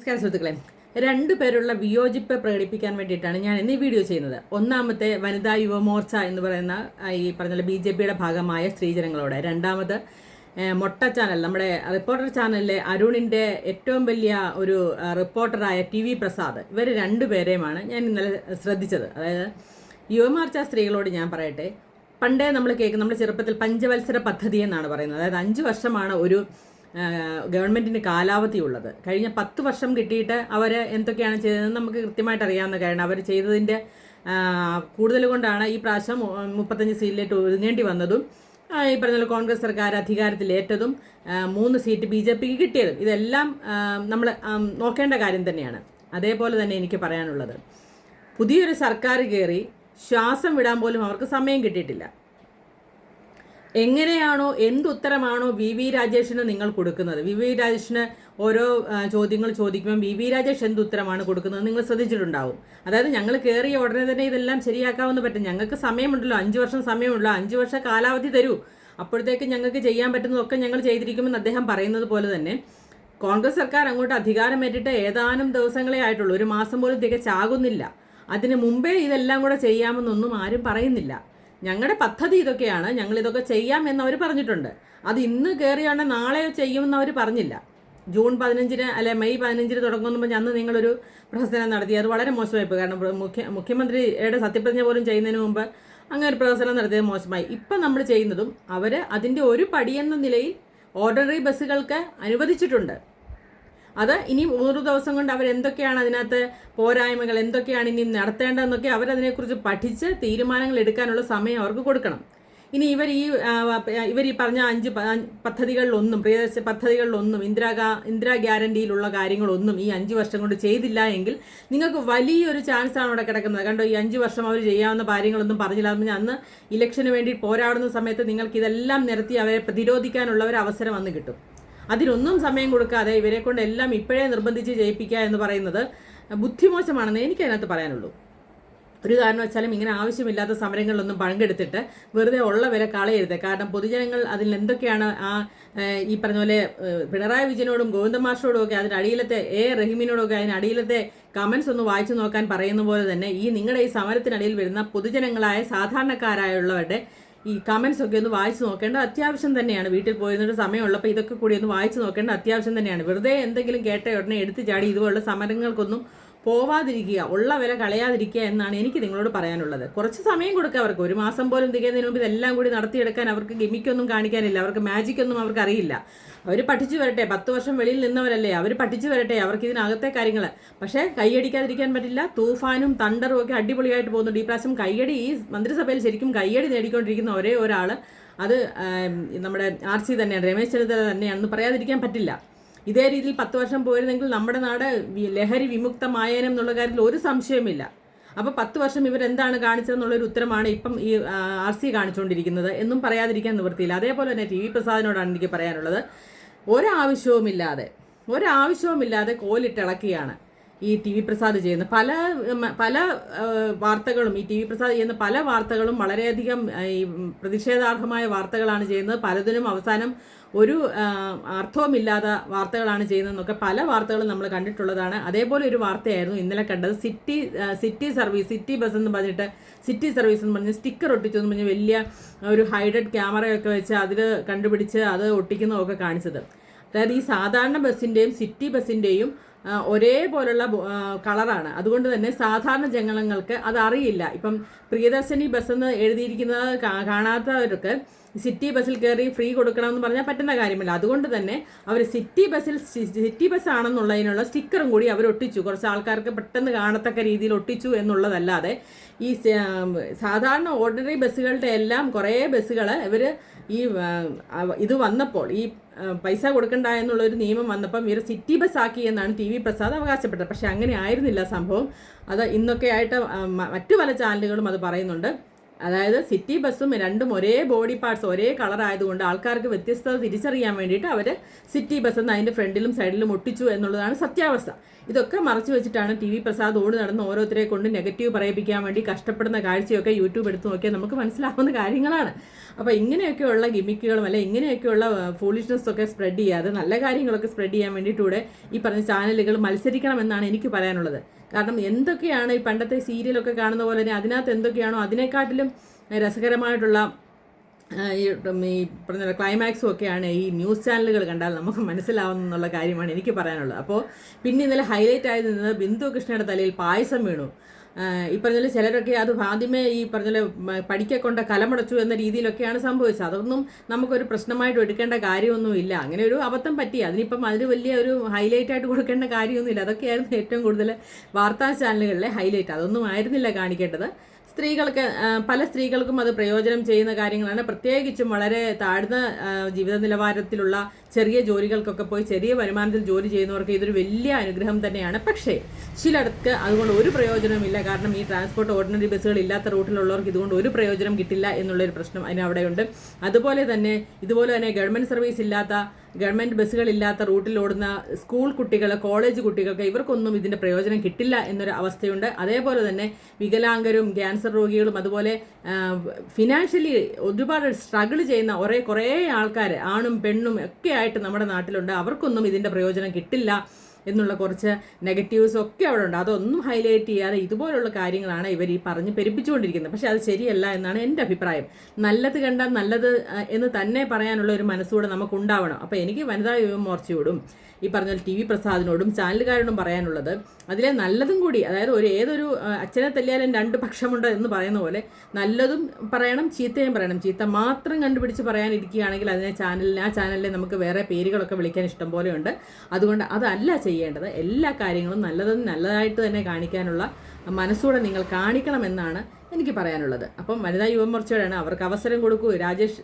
നമസ്കാരം സുഹൃത്തുക്കളെ, രണ്ടുപേരുള്ള വിയോജിപ്പ് പ്രകടിപ്പിക്കാൻ വേണ്ടിയിട്ടാണ് ഞാൻ ഇന്ന് ഈ വീഡിയോ ചെയ്യുന്നത്. ഒന്നാമത്തെ വനിതാ യുവമോർച്ച എന്ന് പറയുന്ന ഈ പറഞ്ഞ BJPയുടെ ഭാഗമായ സ്ത്രീജനങ്ങളോട്, രണ്ടാമത് മൊട്ട ചാനൽ, നമ്മുടെ റിപ്പോർട്ടർ ചാനലിലെ അരുണിൻ്റെ ഏറ്റവും വലിയ ഒരു റിപ്പോർട്ടറായ TV പ്രസാദ്, ഇവർ രണ്ടുപേരെയുമാണ് ഞാൻ ഇന്നലെ ശ്രദ്ധിച്ചത്. അതായത് യുവമോർച്ച സ്ത്രീകളോട് ഞാൻ പറയട്ടെ, പണ്ടേ നമ്മൾ നമ്മുടെ ചെറുപ്പത്തിൽ പഞ്ചവത്സര പദ്ധതി എന്നാണ് പറയുന്നത്. അതായത് 5 വർഷമാണ് ഒരു ഗവൺമെൻറ്റിന് കാലാവധി ഉള്ളത്. കഴിഞ്ഞ 10 വർഷം കിട്ടിയിട്ട് അവർ എന്തൊക്കെയാണ് ചെയ്തതെന്ന് നമുക്ക് കൃത്യമായിട്ട് അറിയാവുന്ന കാര്യമാണ്. അവർ ചെയ്തതിൻ്റെ കൂടുതൽ കൊണ്ടാണ് ഈ പ്രാവശ്യം 35 സീറ്റിലേക്ക് ഒതുങ്ങേണ്ടി വന്നതും ഈ പറഞ്ഞ കോൺഗ്രസ് സർക്കാർ അധികാരത്തിലേറ്റതും 3 സീറ്റ് BJPക്ക് കിട്ടിയതും. ഇതെല്ലാം നമ്മൾ നോക്കേണ്ട കാര്യം തന്നെയാണ്. അതേപോലെ തന്നെ എനിക്ക് പറയാനുള്ളത്, പുതിയൊരു സർക്കാർ കയറി ശ്വാസം വിടാൻ പോലും അവർക്ക് സമയം കിട്ടിയിട്ടില്ല. എങ്ങനെയാണോ എന്തുത്തരമാണോ VV രാജേഷിന് നിങ്ങൾ കൊടുക്കുന്നത്, VV രാജേഷിന് ഓരോ ചോദ്യങ്ങൾ ചോദിക്കുമ്പോൾ VV രാജേഷ് എന്തുത്തരമാണ് കൊടുക്കുന്നത് നിങ്ങൾ ശ്രദ്ധിച്ചിട്ടുണ്ടാവും. അതായത് ഞങ്ങൾ കയറിയ ഉടനെ തന്നെ ഇതെല്ലാം ശരിയാക്കാവുന്ന പറ്റും, ഞങ്ങൾക്ക് സമയമുണ്ടല്ലോ, 5 വർഷം സമയമുണ്ടല്ലോ, 5 വർഷ കാലാവധി തരൂ, അപ്പോഴത്തേക്ക് ഞങ്ങൾക്ക് ചെയ്യാൻ പറ്റുന്നതൊക്കെ ഞങ്ങൾ ചെയ്തിരിക്കുമെന്ന് അദ്ദേഹം പറയുന്നത് പോലെ തന്നെ കോൺഗ്രസ് സർക്കാർ അങ്ങോട്ട് അധികാരമേറ്റിട്ട് ഏതാനും ദിവസങ്ങളെ ആയിട്ടുള്ളൂ, 1 മാസം പോലും തികച്ചാകുന്നില്ല. അതിന് മുമ്പേ ഇതെല്ലാം കൂടെ ചെയ്യാമെന്നൊന്നും ആരും പറയുന്നില്ല. ഞങ്ങളുടെ പദ്ധതി ഇതൊക്കെയാണ്, ഞങ്ങളിതൊക്കെ ചെയ്യാം എന്നവർ പറഞ്ഞിട്ടുണ്ട്. അത് ഇന്ന് കയറിയാണ് നാളെ ചെയ്യുമെന്ന് അവർ പറഞ്ഞില്ല. ജൂൺ 15 അല്ലെ മെയ് 15 തുടങ്ങുമ്പോൾ അന്ന് നിങ്ങളൊരു പ്രഹസനം നടത്തി, അത് വളരെ മോശമായിപ്പോയി. കാരണം മുഖ്യമന്ത്രിയുടെ സത്യപ്രതിജ്ഞ പോലും ചെയ്യുന്നതിന് മുമ്പ് അങ്ങനെ ഒരു പ്രഹസനം നടത്തിയത് മോശമായി. ഇപ്പം നമ്മൾ ചെയ്യുന്നതും അവർ അതിൻ്റെ ഒരു പടിയെന്ന നിലയിൽ ഓർഡിനറി ബസ്സുകൾക്ക് അനുവദിച്ചിട്ടുണ്ട്. അത് ഇനി 100 ദിവസം കൊണ്ട് അവരെന്തൊക്കെയാണ് അതിനകത്ത് പോരായ്മകൾ, എന്തൊക്കെയാണ് ഇനി നടത്തേണ്ടതെന്നൊക്കെ അവരതിനെക്കുറിച്ച് പഠിച്ച് തീരുമാനങ്ങൾ എടുക്കാനുള്ള സമയം അവർക്ക് കൊടുക്കണം. ഇനി ഇവർ ഈ പറഞ്ഞ 5 പദ്ധതികളിലൊന്നും, പ്രിയദർശന പദ്ധതികളിലൊന്നും, ഇന്ദിരാ ഗ്യാരണ്ടിയിലുള്ള കാര്യങ്ങളൊന്നും ഈ 5 വർഷം കൊണ്ട് ചെയ്തില്ല എങ്കിൽ നിങ്ങൾക്ക് വലിയൊരു ചാൻസാണ് അവിടെ കിടക്കുന്നത്. കണ്ടോ, ഈ 5 വർഷം അവർ ചെയ്യാവുന്ന കാര്യങ്ങളൊന്നും പറഞ്ഞില്ല. അന്ന് ഇലക്ഷന് വേണ്ടി പോരാടുന്ന സമയത്ത് നിങ്ങൾക്ക് ഇതെല്ലാം നിരത്തി അവരെ പ്രതിരോധിക്കാനുള്ള ഒരു അവസരം വന്ന് കിട്ടും. അതിനൊന്നും സമയം കൊടുക്കാതെ ഇവരെ കൊണ്ട് എല്ലാം ഇപ്പോഴേ നിർബന്ധിച്ച് ചെയ്യിപ്പിക്കുക എന്ന് പറയുന്നത് ബുദ്ധിമോശമാണെന്ന് എനിക്കതിനകത്ത് പറയാനുള്ളൂ. ഒരു കാരണവശാലും ഇങ്ങനെ ആവശ്യമില്ലാത്ത സമരങ്ങളിലൊന്നും പങ്കെടുത്തിട്ട് വെറുതെ ഉള്ള വില കളയരുത്. കാരണം പൊതുജനങ്ങൾ അതിൽ എന്തൊക്കെയാണ് ഈ പറഞ്ഞ പോലെ പിണറായി വിജയനോടും ഗോവിന്ദമാഷോടും ഒക്കെ അതിനടിയിലത്തെ റഹീമിനോടും ഒക്കെ അതിനടിയിലത്തെ കമൻസ് ഒന്ന് വായിച്ചു നോക്കാൻ പറയുന്ന പോലെ തന്നെ ഈ നിങ്ങളുടെ ഈ സമരത്തിനടിയിൽ വരുന്ന പൊതുജനങ്ങളായ സാധാരണക്കാരായുള്ളവരുടെ ഈ കമൻസ് ഒക്കെ ഒന്ന് വായിച്ചു നോക്കേണ്ട അത്യാവശ്യം തന്നെയാണ്. വീട്ടിൽ പോയിരുന്നൊരു സമയമുള്ളപ്പോൾ ഇതൊക്കെ കൂടി ഒന്ന് വായിച്ചു നോക്കേണ്ട അത്യാവശ്യം തന്നെയാണ്. വെറുതെ എന്തെങ്കിലും കേട്ട ഉടനെ എടുത്തു ചാടി ഇതുപോലുള്ള സമരങ്ങൾക്കൊന്നും പോവാതിരിക്കുക, ഉള്ള വില കളയാതിരിക്കുക എന്നാണ് എനിക്ക് നിങ്ങളോട് പറയാനുള്ളത്. കുറച്ച് സമയം കൊടുക്കുക അവർക്ക്. 1 മാസം പോലും തികയുന്നതിന് മുമ്പ് ഇതെല്ലാം കൂടി നടത്തിയെടുക്കാൻ അവർക്ക് ഗിമിക്കൊന്നും കാണിക്കാനില്ല, അവർക്ക് മാജിക്കൊന്നും അവർക്ക് അറിയില്ല. അവർ പഠിച്ചു വരട്ടെ, 10 വർഷം വെളിയിൽ നിന്നവരല്ലേ, അവർ പഠിച്ചു വരട്ടെ, അവർക്ക് ഇതിനകത്തെ കാര്യങ്ങൾ. പക്ഷേ കൈയടിക്കാതിരിക്കാൻ പറ്റില്ല. തൂഫാനും തണ്ടറും ഒക്കെ അടിപൊളിയായിട്ട് പോകുന്നുണ്ട്. ഈ പ്രാവശ്യം കയ്യടി, ഈ മന്ത്രിസഭയിൽ ശരിക്കും കയ്യടി നേടിക്കൊണ്ടിരിക്കുന്ന ഒരേ ഒരാൾ അത് നമ്മുടെ RC തന്നെയാണ്, രമേശ് ചെന്നിത്തല തന്നെയാണെന്ന് പറയാതിരിക്കാൻ പറ്റില്ല. ഇതേ രീതിയിൽ 10 വർഷം പോയിരുന്നെങ്കിൽ നമ്മുടെ നാട് ലഹരി വിമുക്തമായേനം എന്നുള്ള കാര്യത്തിൽ ഒരു സംശയമില്ല. അപ്പോൾ 10 വർഷം ഇവരെന്താണ് കാണിച്ചതെന്നുള്ളൊരു ഉത്തരമാണ് ഇപ്പം ഈ RC കാണിച്ചുകൊണ്ടിരിക്കുന്നത് എന്നും പറയാതിരിക്കാൻ നിവൃത്തിയില്ല. അതേപോലെ തന്നെ TV പ്രസാദിനോടാണ് എനിക്ക് പറയാനുള്ളത്, ഒരാവശ്യവുമില്ലാതെ കോലിട്ടിളക്കിയാണ് ഈ TV പ്രസാദ് ചെയ്യുന്ന പല വാർത്തകളും. ഈ TV പ്രസാദ് ചെയ്യുന്ന പല വാർത്തകളും വളരെയധികം ഈ പ്രതിഷേധാർഹമായ വാർത്തകളാണ് ചെയ്യുന്നത്. പലതിനും അവസാനം ഒരു അർത്ഥവുമില്ലാത്ത വാർത്തകളാണ് ചെയ്യുന്നതെന്നൊക്കെ പല വാർത്തകളും നമ്മൾ കണ്ടിട്ടുള്ളതാണ്. അതേപോലെ ഒരു വാർത്തയായിരുന്നു ഇന്നലെ കണ്ടത്. സിറ്റി ബസ് എന്ന് പറഞ്ഞിട്ട്, സിറ്റി സർവീസ് എന്ന് പറഞ്ഞ് സ്റ്റിക്കർ ഒട്ടിച്ചു എന്ന് പറഞ്ഞ് വലിയ ഒരു ഹൈഡഡ് ക്യാമറയൊക്കെ വെച്ച് അതിൽ കണ്ടുപിടിച്ച് അത് ഒട്ടിക്കുന്നതൊക്കെ കാണിച്ചത്. അതായത് ഈ സാധാരണ ബസ്സിൻ്റെയും സിറ്റി ബസ്സിൻ്റെയും ഒരേപോലുള്ള കളറാണ്. അതുകൊണ്ട് തന്നെ സാധാരണ ജനങ്ങൾക്ക് അത് അറിയില്ല. ഇപ്പം പ്രിയദർശിനി ബസ് എന്ന് എഴുതിയിരിക്കുന്നത് കാണാത്തവർക്ക് സിറ്റി ബസ്സിൽ കയറി ഫ്രീ കൊടുക്കണമെന്ന് പറഞ്ഞാൽ പറ്റുന്ന കാര്യമല്ല. അതുകൊണ്ട് തന്നെ അവർ സിറ്റി ബസ് ആണെന്നുള്ളതിനുള്ള സ്റ്റിക്കറും കൂടി അവർ ഒട്ടിച്ചു. കുറച്ച് ആൾക്കാർക്ക് പെട്ടെന്ന് കാണത്തക്ക രീതിയിൽ ഒട്ടിച്ചു എന്നുള്ളതല്ലാതെ ഈ സാധാരണ ഓർഡിനറി ബസ്സുകളുടെ എല്ലാം കുറേ ബസ്സുകൾ ഇവർ ഇത് വന്നപ്പോൾ, ഈ പൈസ കൊടുക്കണ്ട എന്നുള്ളൊരു നിയമം വന്നപ്പം ഇവർ സിറ്റി ബസ് ആക്കി എന്നാണ് TV പ്രസാദ് അവകാശപ്പെട്ടത്. പക്ഷെ അങ്ങനെ ആയിരുന്നില്ല സംഭവം. അത് ഇന്നൊക്കെ ആയിട്ട് മറ്റു പല ചാനലുകളും അത് പറയുന്നുണ്ട്. അതായത് സിറ്റി ബസ്സും രണ്ടും ഒരേ ബോഡി പാർട്സ് ഒരേ കളർ ആയതുകൊണ്ട് ആൾക്കാർക്ക് വ്യത്യസ്തത തിരിച്ചറിയാൻ വേണ്ടിയിട്ട് അവർ സിറ്റി ബസ് എന്ന് അതിൻ്റെ ഫ്രണ്ടിലും സൈഡിലും ഒട്ടിച്ചു എന്നുള്ളതാണ് സത്യാവസ്ഥ. ഇതൊക്കെ മറച്ചു വെച്ചിട്ടാണ് ടി വി പ്രസാദ് ഓടി നടന്ന് ഓരോരുത്തരെ കൊണ്ട് നെഗറ്റീവ് പറയിപ്പിക്കാൻ വേണ്ടി കഷ്ടപ്പെടുന്ന കാഴ്ചയൊക്കെ യൂട്യൂബ് എടുത്ത് നോക്കിയാൽ നമുക്ക് മനസ്സിലാവുന്ന കാര്യങ്ങളാണ്. അപ്പോൾ ഇങ്ങനെയൊക്കെയുള്ള ഗിമിക്കുകളും അല്ലെ ഇങ്ങനെയൊക്കെയുള്ള ഫൂളിഷ്നെസ് ഒക്കെ സ്പ്രെഡ് ചെയ്യാതെ നല്ല കാര്യങ്ങളൊക്കെ സ്പ്രെഡ് ചെയ്യാൻ വേണ്ടിയിട്ടൂടെ ഈ പറഞ്ഞ ചാനലുകൾ മത്സരിക്കണമെന്നാണ് എനിക്ക് പറയാനുള്ളത്. കാരണം എന്തൊക്കെയാണ് ഈ പണ്ടത്തെ സീരിയലൊക്കെ കാണുന്ന പോലെ തന്നെ അതിനകത്ത് എന്തൊക്കെയാണോ അതിനെക്കാട്ടിലും രസകരമായിട്ടുള്ള ഈ പറഞ്ഞ ക്ലൈമാക്സും ഒക്കെയാണ് ഈ ന്യൂസ് ചാനലുകൾ കണ്ടാൽ നമുക്ക് മനസ്സിലാവുന്നുള്ള കാര്യമാണ് എനിക്ക് പറയാനുള്ളത്. അപ്പോൾ പിന്നെ ഇന്നലെ ഹൈലൈറ്റ് ആയി നിന്നത് ബിന്ദു കൃഷ്ണയുടെ തലയിൽ പായസം വീണു. ഈ പറഞ്ഞ ചിലരൊക്കെ അത് ആദ്യമേ ഈ പറഞ്ഞ പഠിക്കൊണ്ട് കലമുടച്ചു എന്ന രീതിയിലൊക്കെയാണ് സംഭവിച്ചത്. അതൊന്നും നമുക്കൊരു പ്രശ്നമായിട്ട് എടുക്കേണ്ട കാര്യമൊന്നുമില്ല. അങ്ങനെ ഒരു അബദ്ധം പറ്റി, അതിനിപ്പം അതിന് വലിയ ഒരു ഹൈലൈറ്റ് ആയിട്ട് കൊടുക്കേണ്ട കാര്യമൊന്നുമില്ല. അതൊക്കെയായിരുന്നു ഏറ്റവും കൂടുതൽ വാർത്താ ചാനലുകളിലെ ഹൈലൈറ്റ്. അതൊന്നും ആയിരുന്നില്ല കാണിക്കേണ്ടത്. സ്ത്രീകൾക്ക് പല സ്ത്രീകൾക്കും അത് പ്രയോജനം ചെയ്യുന്ന കാര്യങ്ങളാണ്. പ്രത്യേകിച്ചും വളരെ താഴ്ന്ന ജീവിത നിലവാരത്തിലുള്ള ചെറിയ ജോലികൾക്കൊക്കെ പോയി ചെറിയ വരുമാനത്തിൽ ജോലി ചെയ്യുന്നവർക്ക് ഇതൊരു വലിയ അനുഗ്രഹം തന്നെയാണ്. പക്ഷേ ചിലർക്ക് അതുകൊണ്ട് ഒരു പ്രയോജനമില്ല. കാരണം ഈ ട്രാൻസ്പോർട്ട് ഓർഡിനറി ബസ്സുകൾ ഇല്ലാത്ത റൂട്ടിലുള്ളവർക്ക് ഇതുകൊണ്ട് ഒരു പ്രയോജനം കിട്ടില്ല എന്നുള്ളൊരു പ്രശ്നം അതിനവിടെയുണ്ട്. അതുപോലെ തന്നെ ഗവൺമെൻറ് സർവീസ് ഇല്ലാത്ത ഗവൺമെൻറ് ബസ്സുകളില്ലാത്ത റൂട്ടിലോടുന്ന സ്കൂൾ കുട്ടികൾ, കോളേജ് കുട്ടികൾക്ക് ഇവർക്കൊന്നും ഇതിൻ്റെ പ്രയോജനം കിട്ടില്ല എന്നൊരു അവസ്ഥയുണ്ട്. അതേപോലെ തന്നെ വികലാംഗരും ക്യാൻസർ രോഗികളും അതുപോലെ ഫിനാൻഷ്യലി ഒരുപാട് സ്ട്രഗിൾ ചെയ്യുന്ന കുറേ ആൾക്കാർ ആണും പെണ്ണും ഒക്കെ ആയിട്ട് നമ്മുടെ നാട്ടിലുണ്ട്. അവർക്കൊന്നും ഇതിൻ്റെ പ്രയോജനം കിട്ടില്ല എന്നുള്ള കുറച്ച് നെഗറ്റീവ്സ് ഒക്കെ അവിടെ ഉണ്ട്. അതൊന്നും ഹൈലൈറ്റ് ചെയ്യാതെ ഇതുപോലുള്ള കാര്യങ്ങളാണ് ഇവർ ഈ പറഞ്ഞ് പെരുപ്പിച്ചുകൊണ്ടിരിക്കുന്നത്. പക്ഷെ അത് ശരിയല്ല എന്നാണ് എൻ്റെ അഭിപ്രായം. നല്ലത് കണ്ടാൽ നല്ലത് എന്ന് തന്നെ പറയാനുള്ള ഒരു മനസ്സുകൂടെ നമുക്കുണ്ടാവണം. അപ്പോൾ എനിക്ക് വനിതാ യുവമോർച്ചയോടും ഈ പറഞ്ഞ ടി വി പ്രസാദിനോടും ചാനലുകാരോടും പറയാനുള്ളത് അതിലെ നല്ലതും കൂടി, അതായത് ഏതൊരു അച്ഛനെ തല്ലിയാലും രണ്ട് പക്ഷമുണ്ട് എന്ന് പറയുന്ന പോലെ നല്ലതും പറയണം ചീത്തയും പറയണം. ചീത്ത മാത്രം കണ്ടുപിടിച്ച് പറയാനിരിക്കുകയാണെങ്കിൽ ആ ചാനലിനെ നമുക്ക് വേറെ പേരുകളൊക്കെ വിളിക്കാൻ ഇഷ്ടം പോലെയുണ്ട്. അതുകൊണ്ട് അതല്ല ചെയ്യേണ്ടത്. എല്ലാ കാര്യങ്ങളും നല്ലതായിട്ട് തന്നെ കാണിക്കാനുള്ള മനസ്സോടെ നിങ്ങൾ കാണിക്കണമെന്നാണ് എനിക്ക് പറയാനുള്ളത്. അപ്പം വനിതാ യുവമോർച്ചയോടാണ്, അവർക്ക് അവസരം കൊടുക്കൂ.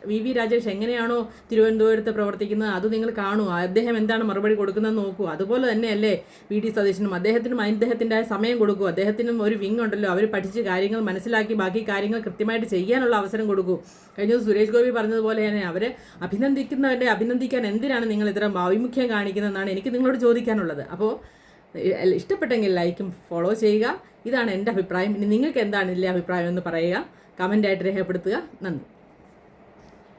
വി വി രാജേഷ് എങ്ങനെയാണോ തിരുവനന്തപുരത്ത് പ്രവർത്തിക്കുന്നത് അത് നിങ്ങൾ കാണൂ. അദ്ദേഹം എന്താണ് മറുപടി കൊടുക്കുന്നതെന്ന് നോക്കൂ. അതുപോലെ തന്നെയല്ലേ വി ഡി സതീശനും അദ്ദേഹത്തിൻ്റെ സമയം കൊടുക്കൂ. അദ്ദേഹത്തിനും ഒരു വിങ് ഉണ്ടല്ലോ, അവർ പഠിച്ച് കാര്യങ്ങൾ മനസ്സിലാക്കി ബാക്കി കാര്യങ്ങൾ കൃത്യമായിട്ട് ചെയ്യാനുള്ള അവസരം കൊടുക്കൂ. കഴിഞ്ഞ സുരേഷ് ഗോപി പറഞ്ഞതുപോലെ തന്നെ അവരെ അഭിനന്ദിക്കാൻ എന്തിനാണ് നിങ്ങൾ ഇത്തരം ആഭിമുഖ്യം കാണിക്കുന്നതെന്നാണ് എനിക്ക് നിങ്ങളോട് ചോദിക്കാനുള്ളത്. അപ്പോൾ ഇഷ്ടപ്പെട്ടെങ്കിൽ ലൈക്കും ഫോളോ ചെയ്യുക. ഇതാണ് എൻ്റെ അഭിപ്രായം. ഇനി നിങ്ങൾക്ക് എന്താണ് ഇതിലെ അഭിപ്രായം എന്ന് പറയുക, കമൻ്റായിട്ട് രേഖപ്പെടുത്തുക. നന്ദി.